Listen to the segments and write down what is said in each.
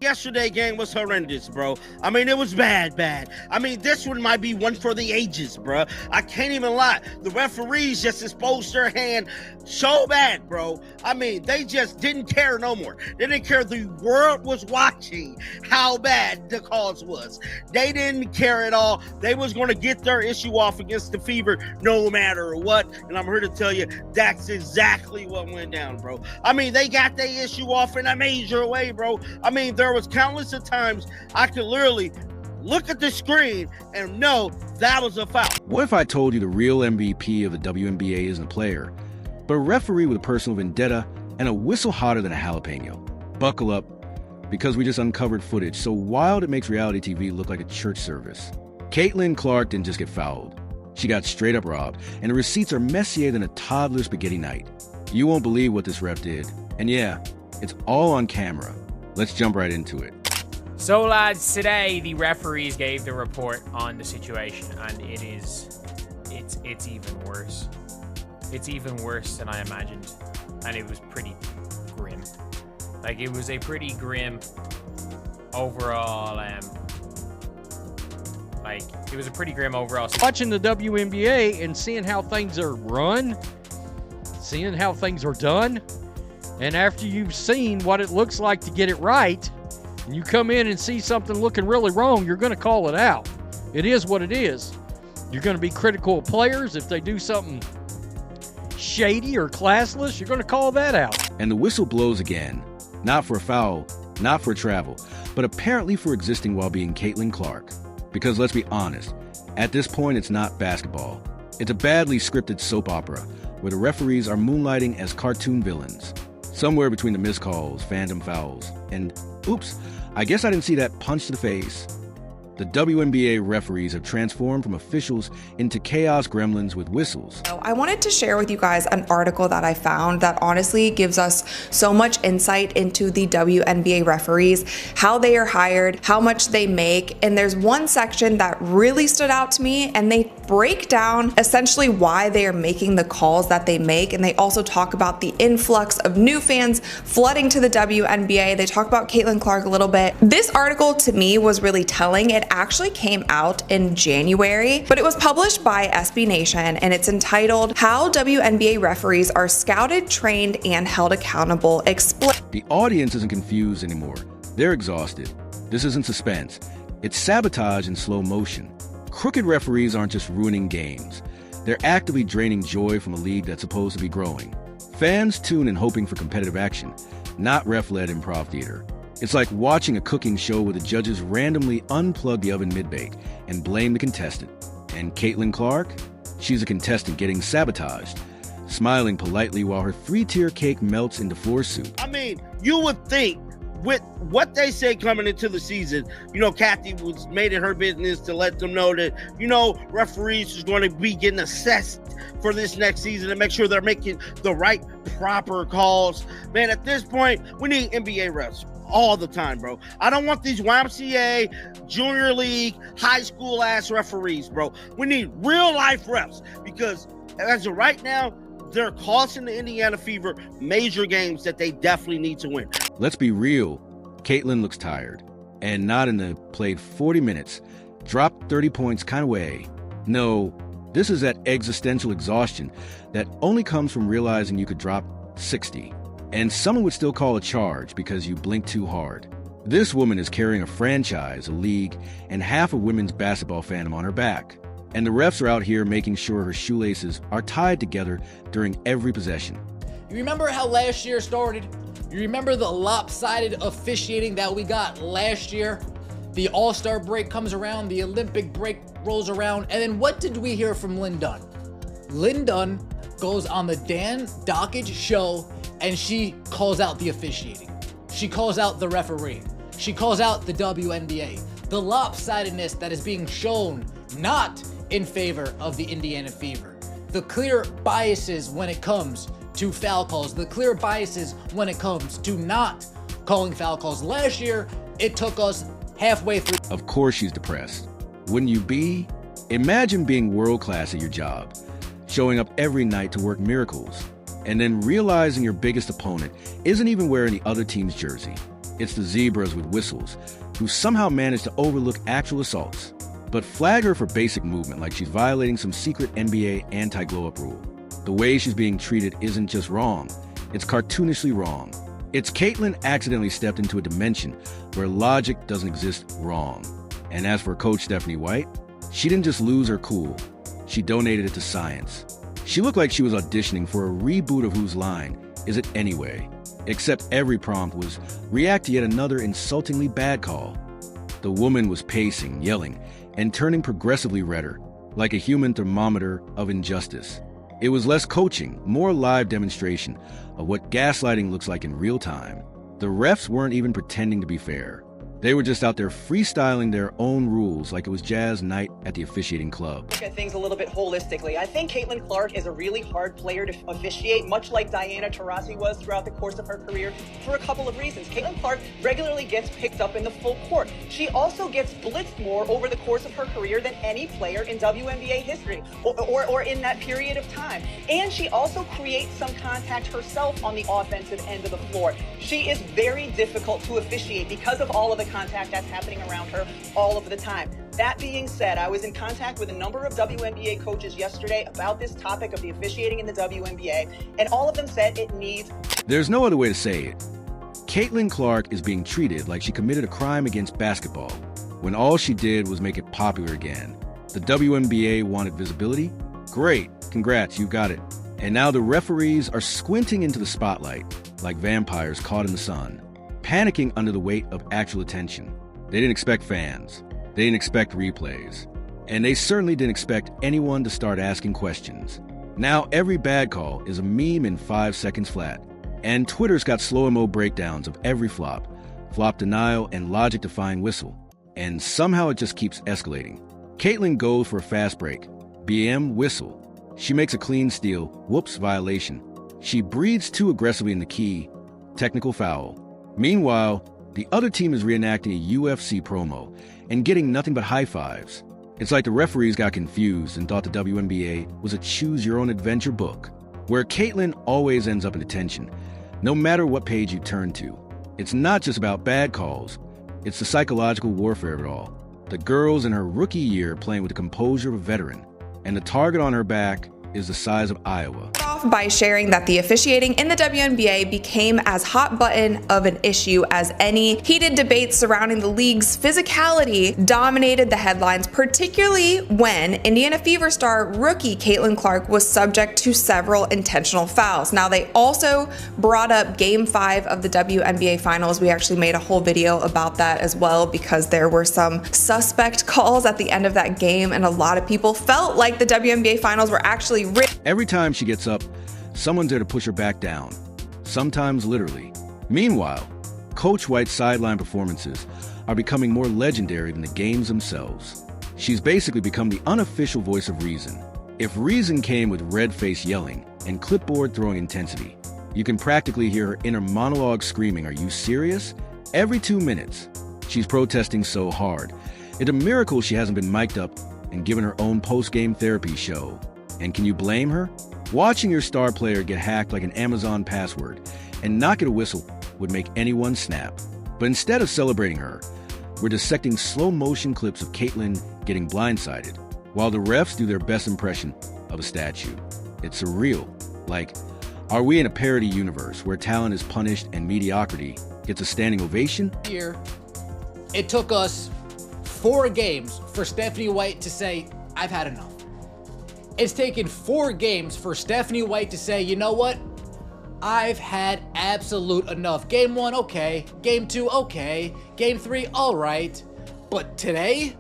Yesterday game was horrendous, bro. I mean, it was bad. I mean, this one might be one for the ages, bro. I can't even lie. The referees just exposed their hand so bad, bro. I mean, they just didn't care no more. They didn't care. The world was watching how bad the cause was. They didn't care at all. They was going to get their issue off against the Fever no matter what. And I'm here to tell you, that's exactly what went down, bro. I mean, they got their issue off in a major way, bro. I mean, there was countless of times I could literally look at the screen and know that was a foul. What if I told you the real MVP of the WNBA isn't a player, but a referee with a personal vendetta and a whistle hotter than a jalapeno? Buckle up, because we just uncovered footage so wild it makes reality TV look like a church service. Caitlin Clark didn't just get fouled. She got straight up robbed, and the receipts are messier than a toddler's spaghetti night. You won't believe what this ref did. And yeah, it's all on camera. Let's jump right into it. So lads, today the referees gave the report on the situation, and it's even worse. It's even worse than I imagined, and it was pretty grim. Like, it was a pretty grim overall, it was a pretty grim overall. Watching the WNBA and seeing how things are run, seeing how things are done, and after you've seen what it looks like to get it right, and you come in and see something looking really wrong, you're going to call it out. It is what it is. You're going to be critical of players. If they do something shady or classless, you're going to call that out. And the whistle blows again. Not for a foul, not for a travel, but apparently for existing while being Caitlin Clark. Because let's be honest, at this point it's not basketball. It's a badly scripted soap opera where the referees are moonlighting as cartoon villains. Somewhere between the missed calls, fandom fouls, and oops, I guess I didn't see that punch to the face. The WNBA referees have transformed from officials into chaos gremlins with whistles. I wanted to share with you guys an article that I found that honestly gives us so much insight into the WNBA referees, how they are hired, how much they make, and there's one section that really stood out to me, and they break down essentially why they are making the calls that they make, and they also talk about the influx of new fans flooding to the WNBA. They talk about Caitlin Clark a little bit. This article to me was really telling. It actually came out in January, but it was published by SB Nation, and it's entitled How WNBA Referees Are Scouted, Trained, and Held Accountable. The audience isn't confused anymore. They're exhausted. This isn't suspense. It's sabotage in slow motion. Crooked referees aren't just ruining games. They're actively draining joy from a league that's supposed to be growing. Fans tune in hoping for competitive action, not ref-led improv theater. It's like watching a cooking show where the judges randomly unplug the oven mid-bake and blame the contestant. And Caitlin Clark? She's a contestant getting sabotaged, smiling politely while her 3-tier cake melts into 4 soup. I mean, you would think with what they say coming into the season, Kathy was made it her business to let them know that, referees is going to be getting assessed for this next season and make sure they're making the right, proper calls. Man, at this point, we need NBA refs all the time, bro. I don't want these YMCA, junior league, high school ass referees, bro. We need real life refs because as of right now, they're costing the Indiana Fever major games that they definitely need to win. Let's be real. Caitlin looks tired, and not in the played 40 minutes, dropped 30 points kind of way. No, this is that existential exhaustion that only comes from realizing you could drop 60. And someone would still call a charge because you blinked too hard. This woman is carrying a franchise, a league, and half of women's basketball fandom on her back. And the refs are out here making sure her shoelaces are tied together during every possession. You remember how last year started? You remember the lopsided officiating that we got last year? The All-Star break comes around, the Olympic break rolls around, and then what did we hear from Lynn Dunn? Lynn Dunn goes on the Dan Dockage show and she calls out the officiating. She calls out the referee. She calls out the WNBA. The lopsidedness that is being shown not in favor of the Indiana Fever. The clear biases when it comes to foul calls. The clear biases when it comes to not calling foul calls. Last year, it took us halfway through. Of course she's depressed. Wouldn't you be? Imagine being world-class at your job, showing up every night to work miracles, and then realizing your biggest opponent isn't even wearing the other team's jersey. It's the zebras with whistles, who somehow manage to overlook actual assaults, but flag her for basic movement like she's violating some secret NBA anti-glow-up rule. The way she's being treated isn't just wrong, it's cartoonishly wrong. It's Caitlyn accidentally stepped into a dimension where logic doesn't exist wrong. And as for Coach Stephanie White, she didn't just lose her cool, she donated it to science. She looked like she was auditioning for a reboot of Whose Line Is It Anyway? Except every prompt was react to yet another insultingly bad call. The woman was pacing, yelling, and turning progressively redder, like a human thermometer of injustice. It was less coaching, more live demonstration of what gaslighting looks like in real time. The refs weren't even pretending to be fair. They were just out there freestyling their own rules like it was jazz night at the officiating club. Look at things a little bit holistically. I think Caitlin Clark is a really hard player to officiate, much like Diana Taurasi was throughout the course of her career, for a couple of reasons. Caitlin Clark regularly gets picked up in the full court. She also gets blitzed more over the course of her career than any player in WNBA history or in that period of time. And she also creates some contact herself on the offensive end of the floor. She is very difficult to officiate because of all of the contact that's happening around her all of the time. That being said, I was in contact with a number of WNBA coaches yesterday about this topic of the officiating in the WNBA, and all of them said it needs... There's no other way to say it. Caitlin Clark is being treated like she committed a crime against basketball, when all she did was make it popular again. The WNBA wanted visibility? Great, congrats, you got it. And now the referees are squinting into the spotlight, like vampires caught in the sun, panicking under the weight of actual attention. They didn't expect fans. They didn't expect replays. And they certainly didn't expect anyone to start asking questions. Now every bad call is a meme in 5 seconds flat. And Twitter's got slow-mo breakdowns of every flop denial, and logic-defying whistle. And somehow it just keeps escalating. Caitlyn goes for a fast break. BM whistle. She makes a clean steal. Whoops, violation. She breathes too aggressively in the key. Technical foul. Meanwhile, the other team is reenacting a UFC promo and getting nothing but high fives. It's like the referees got confused and thought the WNBA was a choose-your-own-adventure book, where Caitlyn always ends up in detention, no matter what page you turn to. It's not just about bad calls, it's the psychological warfare of it all. The girl's in her rookie year playing with the composure of a veteran, and the target on her back is the size of Iowa. Off by sharing that the officiating in the WNBA became as hot button of an issue as any. Heated debates surrounding the league's physicality dominated the headlines, particularly when Indiana Fever star rookie Caitlin Clark was subject to several intentional fouls. Now, they also brought up Game 5 of the WNBA Finals. We actually made a whole video about that as well because there were some suspect calls at the end of that game, and a lot of people felt like the WNBA Finals were actually rigged. Every time she gets up, someone's there to push her back down, sometimes literally. Meanwhile, Coach White's sideline performances are becoming more legendary than the games themselves. She's basically become the unofficial voice of reason. If reason came with red-faced yelling and clipboard-throwing intensity, you can practically hear her inner monologue screaming, "Are you serious?" Every 2 minutes. She's protesting so hard. It's a miracle she hasn't been mic'd up and given her own post-game therapy show. And can you blame her? Watching your star player get hacked like an Amazon password and not get a whistle would make anyone snap. But instead of celebrating her, we're dissecting slow-motion clips of Caitlyn getting blindsided, while the refs do their best impression of a statue. It's surreal. Like, are we in a parody universe where talent is punished and mediocrity gets a standing ovation? Here, it took us 4 games for Stephanie White to say, "I've had enough." It's taken 4 games for Stephanie White to say, "You know what? I've had absolute enough. Game 1, okay. Game 2, okay. Game 3, all right." But today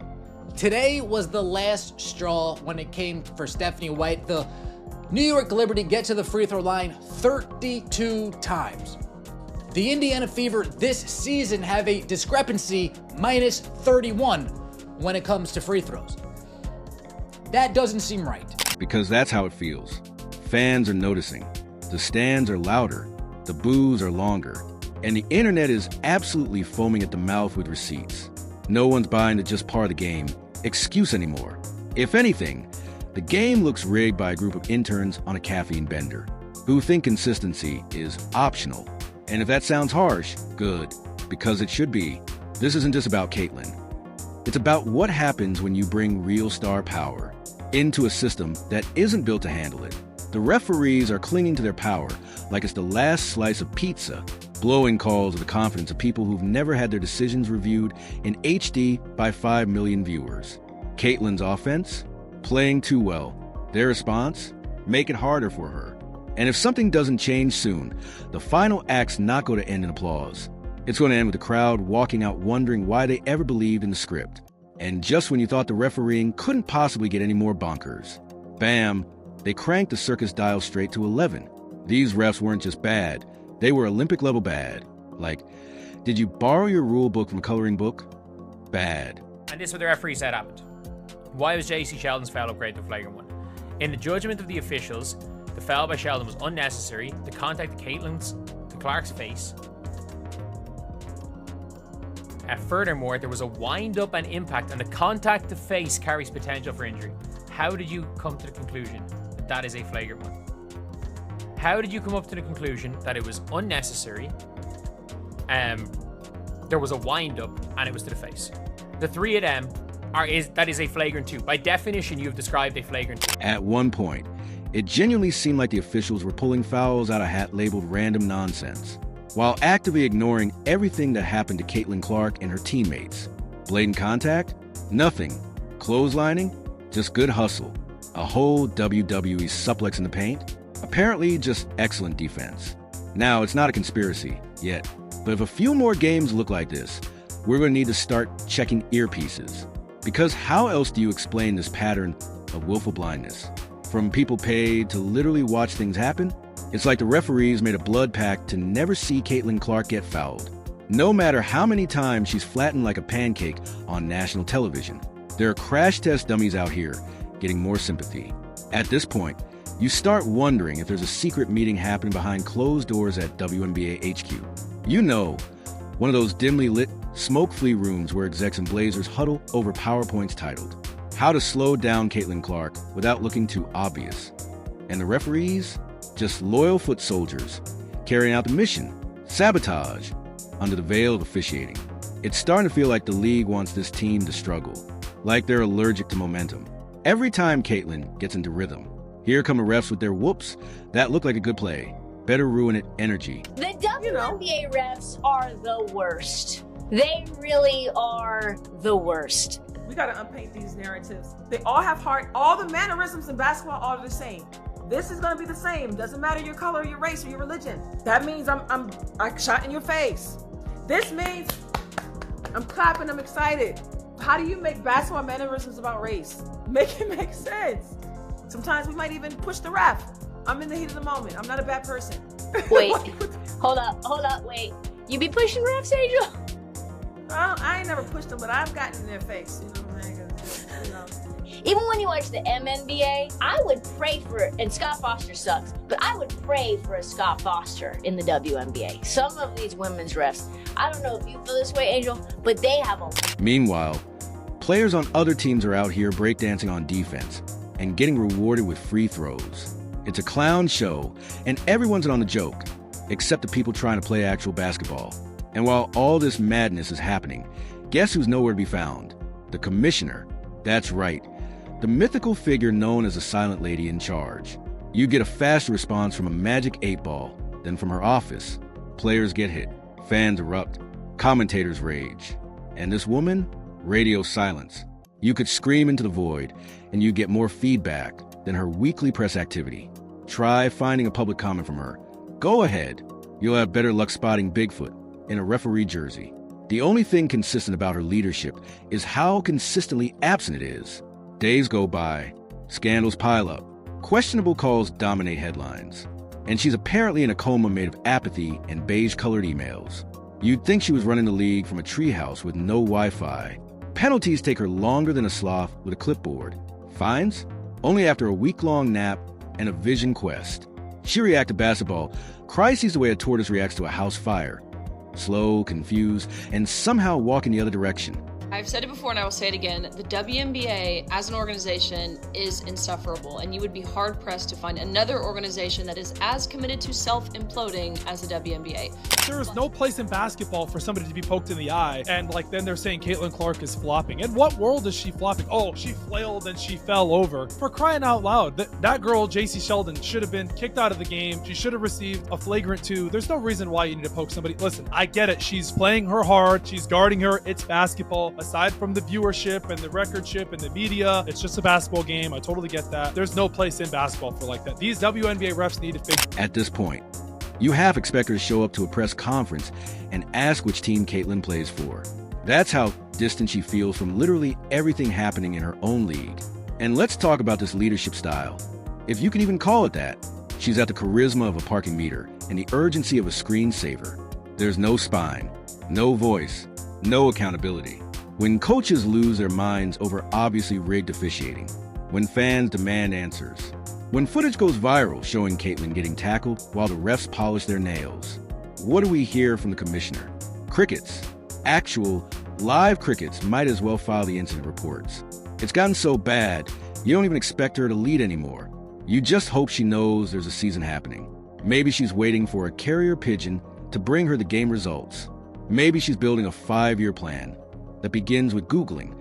was the last straw when it came for Stephanie White. The New York Liberty get to the free throw line 32 times. The Indiana Fever this season have a discrepancy minus 31 when it comes to free throws. That doesn't seem right. Because that's how it feels. Fans are noticing. The stands are louder. The boos are longer. And the internet is absolutely foaming at the mouth with receipts. No one's buying the just part of the game excuse anymore. If anything, the game looks rigged by a group of interns on a caffeine bender who think consistency is optional. And if that sounds harsh, good. because it should be. This isn't just about Caitlyn. It's about what happens when you bring real star power into a system that isn't built to handle it. The referees are clinging to their power like it's the last slice of pizza, blowing calls of the confidence of people who've never had their decisions reviewed in HD by 5 million viewers. Caitlyn's offense? Playing too well. Their response? Make it harder for her. And if something doesn't change soon, the final act's not going to end in applause. It's going to end with the crowd walking out wondering why they ever believed in the script. And just when you thought the refereeing couldn't possibly get any more bonkers, bam, they cranked the circus dial straight to 11. These refs weren't just bad, they were Olympic-level bad. Like, did you borrow your rule book from a coloring book? Bad. And this is what the referee said happened. Why was J.C. Sheldon's foul upgrade to flagrant one? In the judgment of the officials, the foul by Sheldon was unnecessary. The contact to Clark's face. Furthermore, there was a wind-up and impact, and the contact to face carries potential for injury. How did you come to the conclusion that that is a flagrant one? How did you come up to the conclusion that it was unnecessary? There was a wind-up, and it was to the face. The three of them that is a flagrant 2. By definition, you have described a flagrant 2. At one point, it genuinely seemed like the officials were pulling fouls out of a hat labeled random nonsense, while actively ignoring everything that happened to Caitlyn Clark and her teammates. Blatant contact? Nothing. Clotheslining? Just good hustle. A whole WWE suplex in the paint? Apparently just excellent defense. Now, it's not a conspiracy, yet, but if a few more games look like this, we're going to need to start checking earpieces. Because how else do you explain this pattern of willful blindness? From people paid to literally watch things happen? It's like the referees made a blood pact to never see Caitlyn Clark get fouled. No matter how many times she's flattened like a pancake on national television, there are crash test dummies out here getting more sympathy. At this point, you start wondering if there's a secret meeting happening behind closed doors at WNBA HQ. You know, one of those dimly lit, smoke-free rooms where execs and blazers huddle over PowerPoints titled, How to Slow Down Caitlyn Clark Without Looking Too Obvious. And the referees? Just loyal foot soldiers, carrying out the mission, sabotage, under the veil of officiating. It's starting to feel like the league wants this team to struggle, like they're allergic to momentum. Every time Caitlyn gets into rhythm, here come the refs with their whoops, that looked like a good play. Better ruin it energy. The WNBA refs are the worst. They really are the worst. We gotta unpaint these narratives. They all have heart. All the mannerisms in basketball are the same. This is gonna be the same. Doesn't matter your color, your race, or your religion. That means I shot in your face. This means I'm clapping, I'm excited. How do you make basketball mannerisms about race? Make it make sense. Sometimes we might even push the ref. I'm in the heat of the moment. I'm not a bad person. Wait, hold up, wait. You be pushing refs, Angel? I ain't never pushed them, but I've gotten in their face. You know what I'm saying? You know. Even when you watch the MNBA, I would pray for, and Scott Foster sucks, but I would pray for a Scott Foster in the WNBA. Some of these women's refs, I don't know if you feel this way, Angel, but they have a... Meanwhile, players on other teams are out here breakdancing on defense and getting rewarded with free throws. It's a clown show, and everyone's in on the joke, except the people trying to play actual basketball. And while all this madness is happening, guess who's nowhere to be found? The commissioner. That's right. The mythical figure known as the Silent Lady in charge. You get a faster response from a magic 8-ball than from her office. Players get hit, fans erupt, commentators rage. And this woman? Radio silence. You could scream into the void, and you get more feedback than her weekly press activity. Try finding a public comment from her. Go ahead. You'll have better luck spotting Bigfoot in a referee jersey. The only thing consistent about her leadership is how consistently absent it is. Days go by, scandals pile up, questionable calls dominate headlines, and she's apparently in a coma made of apathy and beige-colored emails. You'd think she was running the league from a treehouse with no Wi-Fi. Penalties take her longer than a sloth with a clipboard. Fines? Only after a week-long nap and a vision quest. She reacts to basketball, crises the way a tortoise reacts to a house fire. Slow, confused, and somehow walking the other direction. I've said it before and I will say it again. The WNBA as an organization is insufferable, and you would be hard-pressed to find another organization that is as committed to self-imploding as the WNBA. There is no place in basketball for somebody to be poked in the eye, and then they're saying Caitlin Clark is flopping. In what world is she flopping? Oh, she flailed and she fell over. For crying out loud, that girl, JC Sheldon, should have been kicked out of the game. She should have received a flagrant 2. There's no reason why you need to poke somebody. Listen, I get it. She's playing her hard. She's guarding her. It's basketball. Aside from the viewership and the recordship and the media, it's just a basketball game. I totally get that. There's no place in basketball for like that. These WNBA refs need to fix. At this point, you half expect her to show up to a press conference and ask which team Caitlin plays for. That's how distant she feels from literally everything happening in her own league. And let's talk about this leadership style. If you can even call it that. She's got the charisma of a parking meter and the urgency of a screensaver. There's no spine, no voice, no accountability. When coaches lose their minds over obviously rigged officiating, when fans demand answers, when footage goes viral showing Caitlin getting tackled while the refs polish their nails, what do we hear from the commissioner? Crickets. Actual, live crickets might as well file the incident reports. It's gotten so bad, you don't even expect her to lead anymore. You just hope she knows there's a season happening. Maybe she's waiting for a carrier pigeon to bring her the game results. Maybe she's building a 5-year plan that begins with Googling,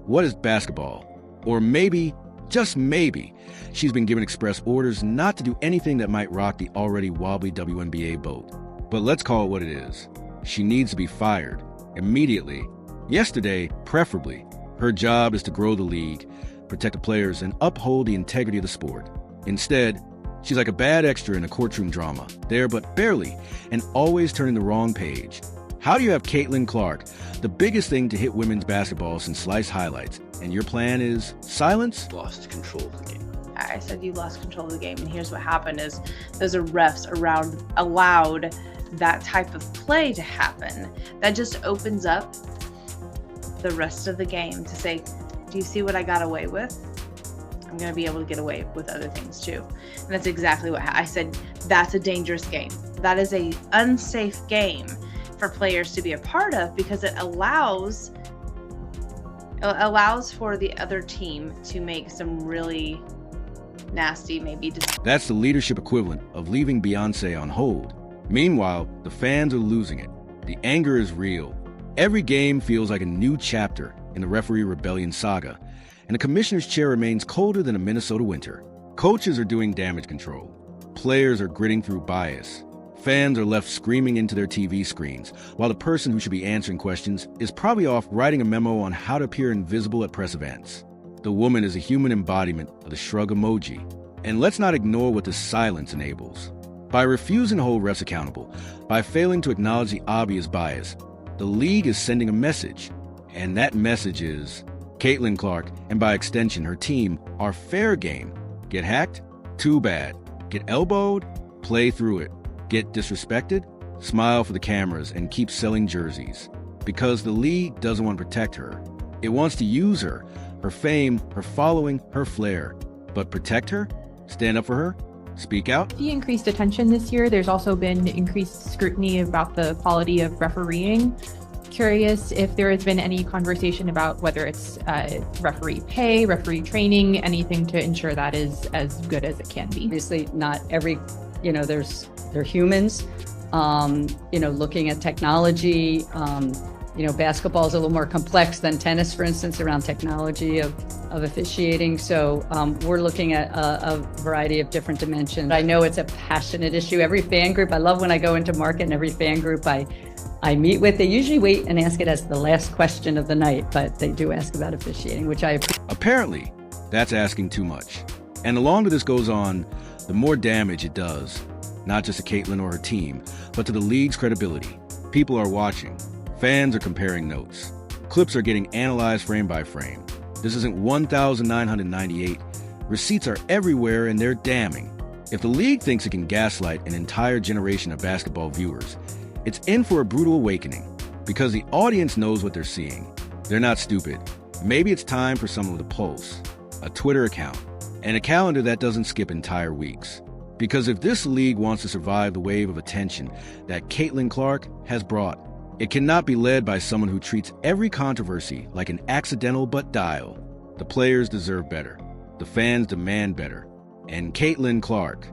what is basketball? Or maybe, just maybe, she's been given express orders not to do anything that might rock the already wobbly WNBA boat. But let's call it what it is. She needs to be fired. Immediately. Yesterday, preferably. Her job is to grow the league, protect the players, and uphold the integrity of the sport. Instead, she's like a bad extra in a courtroom drama, there but barely, and always turning the wrong page. How do you have Caitlin Clark, the biggest thing to hit women's basketball since slice highlights, and your plan is silence? Lost control of the game. I said you lost control of the game, and here's what happened is those refs allowed that type of play to happen. That just opens up the rest of the game to say, do you see what I got away with? I'm going to be able to get away with other things too. And that's exactly what I said. That's a dangerous game. That is a unsafe game for players to be a part of because it allows for the other team to make some really nasty, maybe. That's the leadership equivalent of leaving Beyonce on hold. Meanwhile, the fans are losing it. The anger is real. Every game feels like a new chapter in the referee rebellion saga, and the commissioner's chair remains colder than a Minnesota winter. Coaches are doing damage control. Players are gritting through bias. Fans are left screaming into their TV screens, while the person who should be answering questions is probably off writing a memo on how to appear invisible at press events. The woman is a human embodiment of the shrug emoji. And let's not ignore what this silence enables. By refusing to hold refs accountable, by failing to acknowledge the obvious bias, the league is sending a message. And that message is, Caitlin Clark, and by extension her team, are fair game. Get hacked? Too bad. Get elbowed? Play through it. Get disrespected? Smile for the cameras and keep selling jerseys. Because the league doesn't want to protect her. It wants to use her, her fame, her following, her flair. But protect her? Stand up for her? Speak out? The increased attention this year, there's also been increased scrutiny about the quality of refereeing. Curious if there has been any conversation about whether it's referee pay, referee training, anything to ensure that is as good as it can be. Obviously, not every, they're humans, looking at technology. Basketball is a little more complex than tennis, for instance, around technology of officiating. So we're looking at a variety of different dimensions. I know it's a passionate issue. Every fan group, I love when I go into market and every fan group I meet with, they usually wait and ask it as the last question of the night, but they do ask about officiating, which I appreciate. Apparently, that's asking too much. And the longer this goes on, the more damage it does. Not just to Caitlin or her team, but to the league's credibility. People are watching. Fans are comparing notes. Clips are getting analyzed frame by frame. This isn't 1,998. Receipts are everywhere and they're damning. If the league thinks it can gaslight an entire generation of basketball viewers, it's in for a brutal awakening because the audience knows what they're seeing. They're not stupid. Maybe it's time for someone with a pulse, a Twitter account, and a calendar that doesn't skip entire weeks. Because if this league wants to survive the wave of attention that Caitlin Clark has brought, It cannot be led by someone who treats every controversy like an accidental but dial. The players deserve better. The fans demand better. And Caitlin Clark